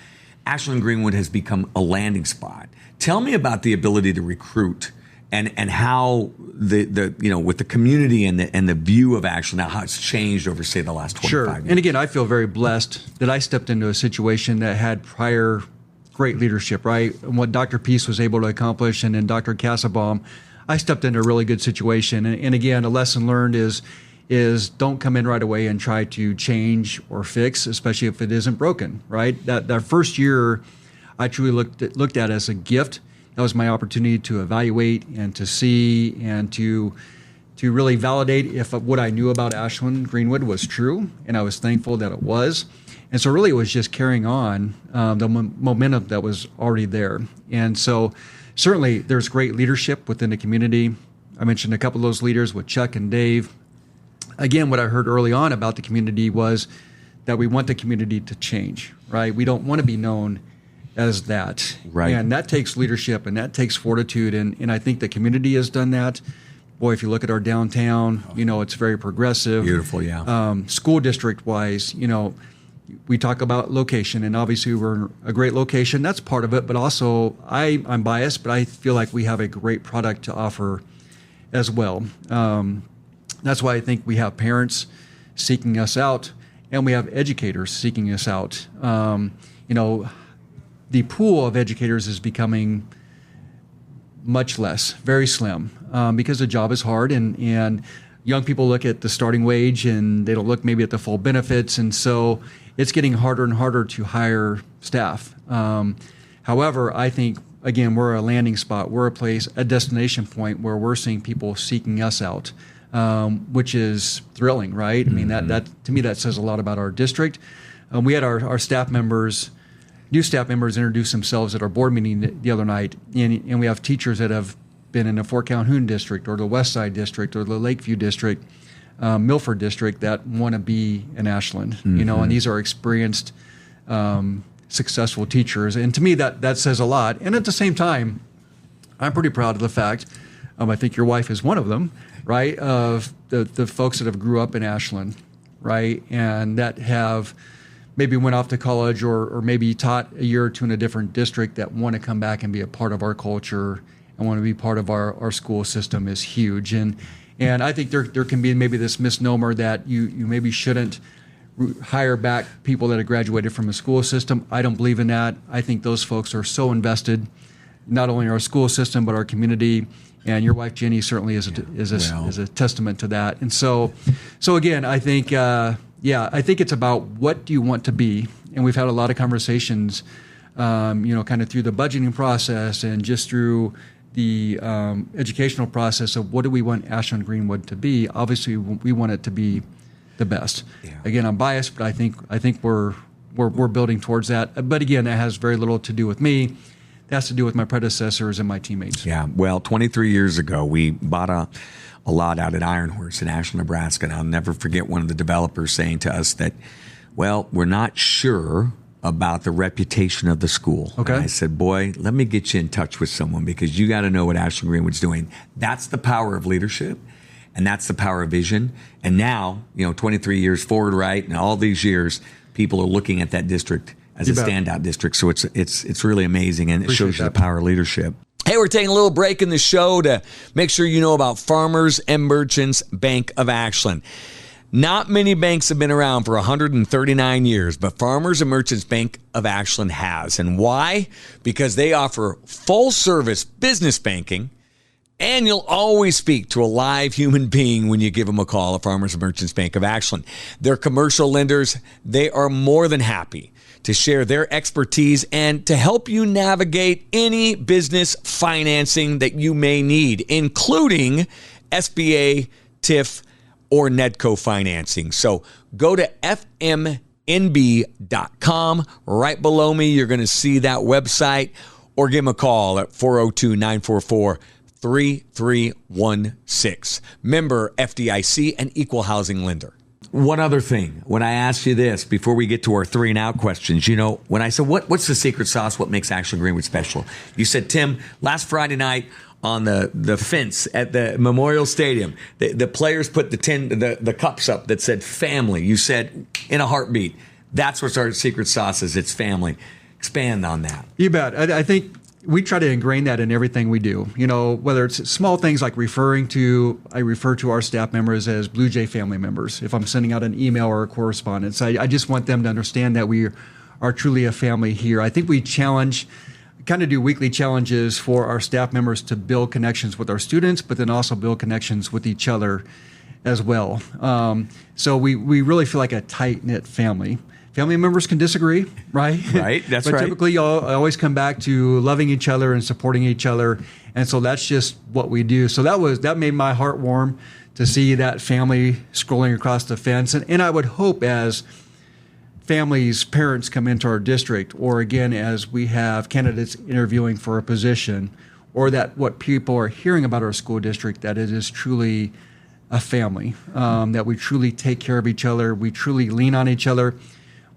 Ashland-Greenwood has become a landing spot. Tell me about the ability to recruit and how the with the community and the view of Ashland, now how it's changed over, say, the last 25 years. And again, I feel very blessed that I stepped into a situation that had prior great leadership, right? And what Dr. Peace was able to accomplish, and then Dr. Kassabaum, I stepped into a really good situation. And again, a lesson learned is don't come in right away and try to change or fix, especially if it isn't broken, right? That first year, I truly looked at as a gift. That was my opportunity to evaluate and to see and to really validate if what I knew about Ashland-Greenwood was true, and I was thankful that it was. And so really it was just carrying on the momentum that was already there. And so certainly there's great leadership within the community. I mentioned a couple of those leaders with Chuck and Dave. Again, what I heard early on about the community was that we want the community to change, right? We don't want to be known as that. Right. And that takes leadership and that takes fortitude. And I think the community has done that. Boy, if you look at our downtown, it's very progressive. Beautiful, yeah. School district wise, we talk about location, and obviously we're in a great location. That's part of it. But also I'm biased, but I feel like we have a great product to offer as well. That's why I think we have parents seeking us out, and we have educators seeking us out. The pool of educators is becoming much less, very slim, because the job is hard, and young people look at the starting wage and they don't look maybe at the full benefits, and so it's getting harder and harder to hire staff. However, I think, again, we're a landing spot. We're a destination point where we're seeing people seeking us out, which is thrilling, right? I mean, that to me, that says a lot about our district. We had our staff members, new staff members, introduce themselves at our board meeting the other night, and we have teachers that have been in the Fort Calhoun district or the West Side district or the Lakeview district, Milford district, that want to be in Ashland, and these are experienced, successful teachers. And to me, that says a lot. And at the same time, I'm pretty proud of the fact, I think your wife is one of them, right, of the folks that have grew up in Ashland, right, and that have maybe went off to college or maybe taught a year or two in a different district, that want to come back and be a part of our culture and want to be part of our school system is huge. And I think there can be maybe this misnomer that you maybe shouldn't hire back people that have graduated from a school system. I don't believe in that. I think those folks are so invested, not only in our school system, but our community. And your wife, Jenny, certainly is a testament to that. And so again, I think, I think it's about what do you want to be. And we've had a lot of conversations, kind of through the budgeting process and just through the educational process of what do we want Ashland-Greenwood to be. Obviously, we want it to be the best. Yeah. Again, I'm biased, but I think we're building towards that. But again, that has very little to do with me. It has to do with my predecessors and my teammates. Yeah. Well, 23 years ago, we bought a lot out at Iron Horse in Ashland, Nebraska. And I'll never forget one of the developers saying to us that, well, we're not sure about the reputation of the school. Okay. And I said, boy, let me get you in touch with someone, because you got to know what Ashland-Greenwood's doing. That's the power of leadership, and that's the power of vision. And now, 23 years forward, right, and all these years, people are looking at that district as a standout district. So it's really amazing, and it shows you the power of leadership. Hey, we're taking a little break in the show to make sure you know about Farmers and Merchants Bank of Ashland. Not many banks have been around for 139 years, but Farmers and Merchants Bank of Ashland has. And why? Because they offer full-service business banking, and you'll always speak to a live human being when you give them a call at Farmers and Merchants Bank of Ashland. They're commercial lenders. They are more than happy to share their expertise and to help you navigate any business financing that you may need, including SBA, TIF, or Nedco financing. So go to fmnb.com. Right below me, you're going to see that website, or give them a call at 402-944-3316. Member FDIC and equal housing lender. One other thing, when I asked you this before we get to our 3 and out questions, when I said, what's the secret sauce? What makes Ashland-Greenwood special? You said, Tim, last Friday night on the fence at the Memorial Stadium, the players put the cups up that said family. You said in a heartbeat, that's what's our secret sauce is. It's family. Expand on that. You bet. I think we try to ingrain that in everything we do. Whether it's small things like I refer to our staff members as Blue Jay family members. If I'm sending out an email or a correspondence, I just want them to understand that we are truly a family here. I think we kind of do weekly challenges for our staff members to build connections with our students, but then also build connections with each other as well. So we really feel like a tight-knit family. Family members can disagree, right? Right, that's but right. But typically, y'all always come back to loving each other and supporting each other, and so that's just what we do. So that made my heart warm to see that family scrolling across the fence, and I would hope as families' parents come into our district, or again as we have candidates interviewing for a position, or that what people are hearing about our school district, that it is truly a family, that we truly take care of each other, we truly lean on each other.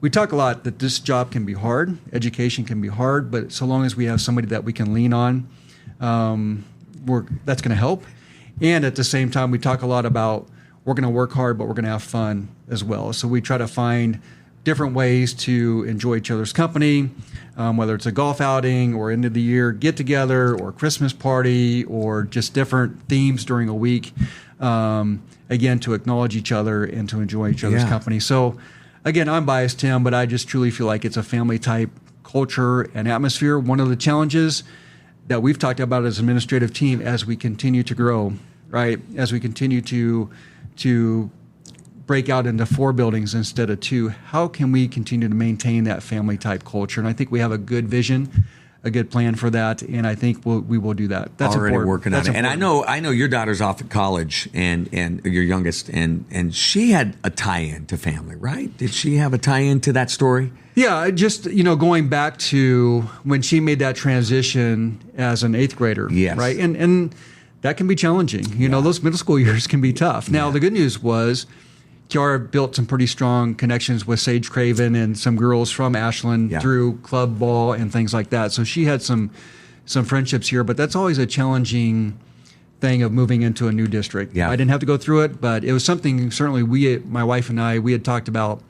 We talk a lot that this job can be hard, education can be hard, but so long as we have somebody that we can lean on, that's going to help. And at the same time, we talk a lot about we're going to work hard, but we're going to have fun as well. So we try to find different ways to enjoy each other's company, whether it's a golf outing or end of the year get together or Christmas party or just different themes during a week, again, to acknowledge each other and to enjoy each other's company. So again, I'm biased, Tim, but I just truly feel like it's a family-type culture and atmosphere. One of the challenges that we've talked about as an administrative team as we continue to grow, right, as we continue to break out into 4 buildings instead of 2, how can we continue to maintain that family-type culture? And I think we have a good vision, a good plan for that, and I think we will do that. That's already important. Working on it. And I know your daughter's off at college, and your youngest, and she had a tie-in to family, right? Did she have a tie-in to that story? Yeah, just going back to when she made that transition as an 8th grader, yes, right, and that can be challenging. Those middle school years can be tough. Now the good news was, Kiara built some pretty strong connections with Sage Craven and some girls from Ashland through club ball and things like that. So she had some friendships here, but that's always a challenging thing of moving into a new district. Yeah. I didn't have to go through it, but it was something certainly my wife and I, we had talked about.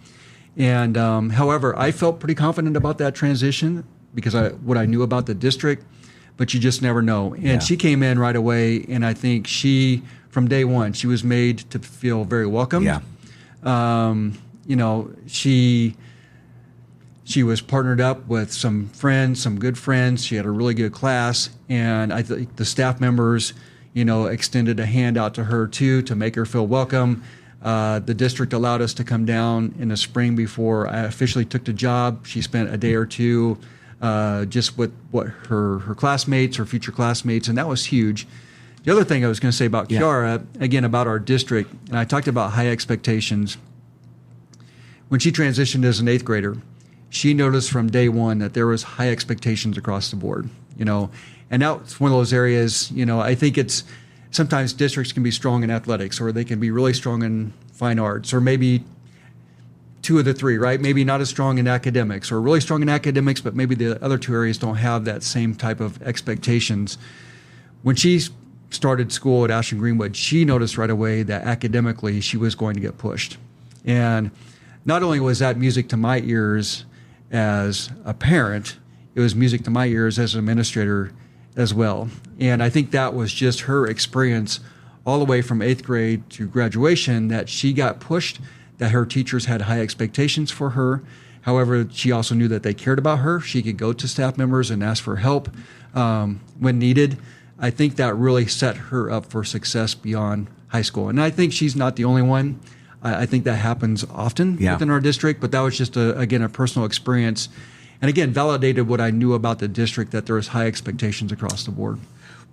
And however, I felt pretty confident about that transition because what I knew about the district, but you just never know. And she came in right away, and I think from day one, she was made to feel very welcome. Yeah. She was partnered up with some friends, some good friends. She had a really good class, and I think the staff members, extended a hand out to her too to make her feel welcome. The district allowed us to come down in the spring before I officially took the job. She spent a day or two just with what her classmates, her future classmates, and that was huge. The other thing I was going to say about Kiara, again, about our district, and I talked about high expectations. When she transitioned as an 8th grader, she noticed from day one that there was high expectations across the board, and that's one of those areas, I think it's sometimes districts can be strong in athletics, or they can be really strong in fine arts, or maybe 2 of the 3, right? Maybe not as strong in academics, or really strong in academics, but maybe the other 2 areas don't have that same type of expectations. When she started school at Ashland-Greenwood, she noticed right away that academically she was going to get pushed. And not only was that music to my ears as a parent, it was music to my ears as an administrator as well. And I think that was just her experience all the way from 8th grade to graduation, that she got pushed, that her teachers had high expectations for her. However, she also knew that they cared about her. She could go to staff members and ask for help when needed. I think that really set her up for success beyond high school. And I think she's not the only one. I think that happens often within our district, but that was just, a personal experience. And again, validated what I knew about the district, that there was high expectations across the board.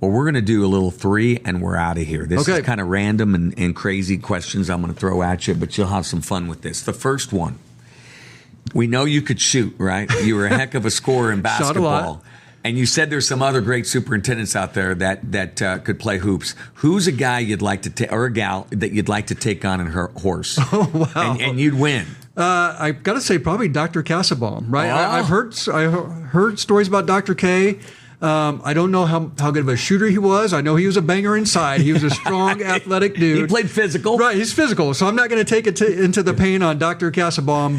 Well, we're going to do a little 3 and we're out of here. This is kind of random and crazy questions I'm going to throw at you, but you'll have some fun with this. The first one, we know you could shoot, right? You were a heck of a scorer in basketball. And you said there's some other great superintendents out there that could play hoops. Who's a guy you'd like to take, or a gal that you'd like to take on in her horse? Oh, wow. And you'd win. I've got to say probably Dr. Kassabaum, right? Oh. I heard stories about Dr. K. I don't know how good of a shooter he was. I know he was a banger inside. He was a strong, athletic dude. He played physical. Right, he's physical. So I'm not going to take it into the paint on Dr. Kassabaum,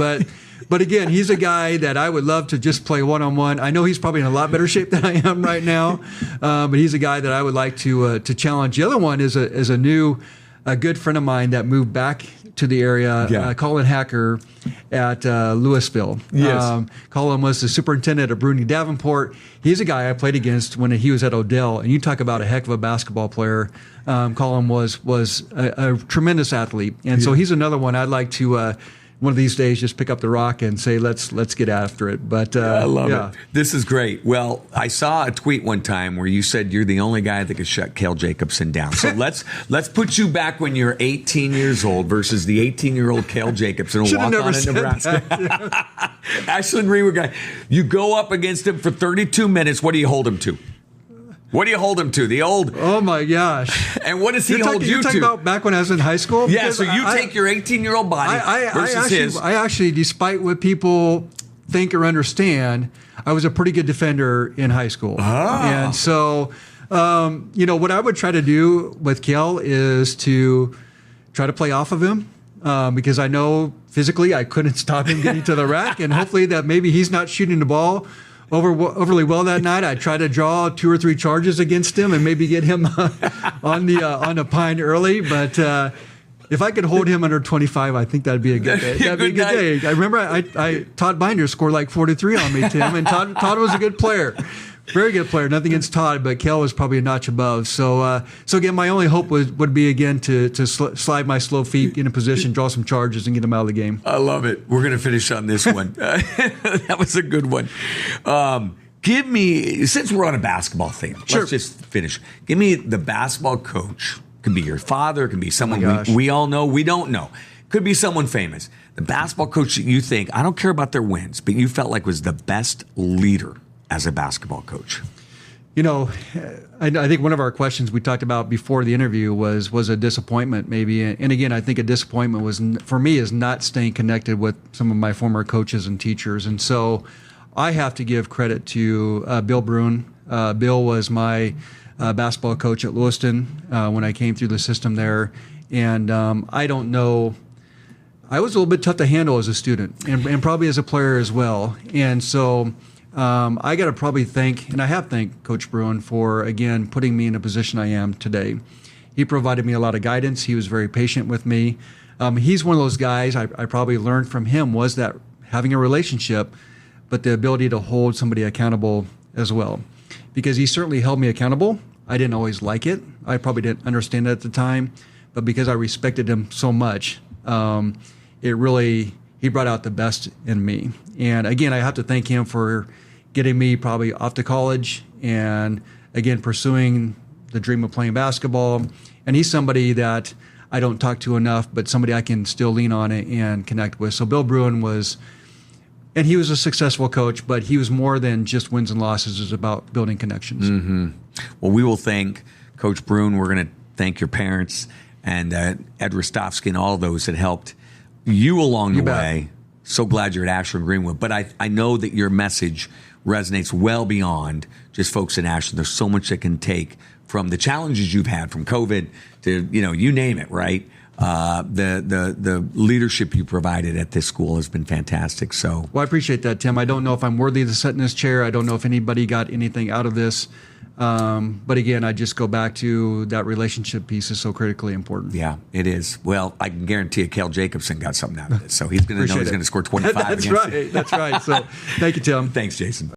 but again, he's a guy that I would love to just play one-on-one. I know he's probably in a lot better shape than I am right now, but he's a guy that I would like to challenge. The other one is a good friend of mine that moved back to the area, Colin Hacker at Louisville. Yes. Colin was the superintendent of Bruni Davenport. He's a guy I played against when he was at Odell, and you talk about a heck of a basketball player. Colin was a tremendous athlete, and so he's another one I'd like to one of these days just pick up the rock and say let's get after it. But I love it. This is great. Well, I saw a tweet one time where you said you're the only guy that could shut Cale Jacobson down. So let's put you back when you're 18 years old versus the 18-year-old Cale Jacobson who walked on in Nebraska. Ashland-Greenwood guy. You go up against him for 32 minutes. What do you hold him to? What do you hold him to? The old. Oh my gosh! And what does he hold you to? You're talking about back when I was in high school. Yeah. So you take your 18-year-old body versus his. I actually, despite what people think or understand, I was a pretty good defender in high school. Oh. And so, what I would try to do with Cale is to try to play off of him. Because I know physically I couldn't stop him getting to the rack, and hopefully that maybe he's not shooting the ball overly well that night. I try to draw 2 or 3 charges against him and maybe get him on the pine early. But if I could hold him under 25, I think that'd be a good day. That'd be a good day. I remember Todd Binder scored like 43 on me, Tim, and Todd was a good player. Very good player. Nothing against Todd, but Cale was probably a notch above. So again, my only hope would be again to slide my slow feet, get in position, draw some charges, and get them out of the game. I love it. We're going to finish on this one. That was a good one. Give me, since we're on a basketball theme, let's just finish. Give me the basketball coach. Could be your father. Could be someone we all know. We don't know. Could be someone famous. The basketball coach that you think, I don't care about their wins, but you felt like was the best leader as a basketball coach. I think one of our questions we talked about before the interview was a disappointment maybe. And again, I think a disappointment was, for me, is not staying connected with some of my former coaches and teachers. And so I have to give credit to Bill Bruin. Bill was my basketball coach at Lewiston when I came through the system there. And I don't know, I was a little bit tough to handle as a student and probably as a player as well. And so I got to probably thank, and I have thanked Coach Bruin for, again, putting me in a position I am today. He provided me a lot of guidance. He was very patient with me. He's one of those guys I probably learned from him was that having a relationship, but the ability to hold somebody accountable as well. Because he certainly held me accountable. I didn't always like it. I probably didn't understand it at the time. But because I respected him so much, he brought out the best in me. And again, I have to thank him for getting me probably off to college and, again, pursuing the dream of playing basketball. And he's somebody that I don't talk to enough, but somebody I can still lean on and connect with. So Bill Bruin and he was a successful coach, but he was more than just wins and losses. It was about building connections. Mm-hmm. Well, we will thank Coach Bruin. We're going to thank your parents and Ed Rostovsky and all those that helped you along the way. So glad you're at Ashland-Greenwood. But I know that your message resonates well beyond just folks in Ashland. There's so much that can take from the challenges you've had from COVID to, you name it, right? The leadership you provided at this school has been fantastic. So, well, I appreciate that, Tim. I don't know if I'm worthy to sit in this chair. I don't know if anybody got anything out of this. But again, I just go back to that relationship piece is so critically important. Yeah, it is. Well, I can guarantee you Cale Jacobson got something out of it. So he's going to know he's going to score 25 That's against right. That's right. So thank you, Tim. Thanks, Jason.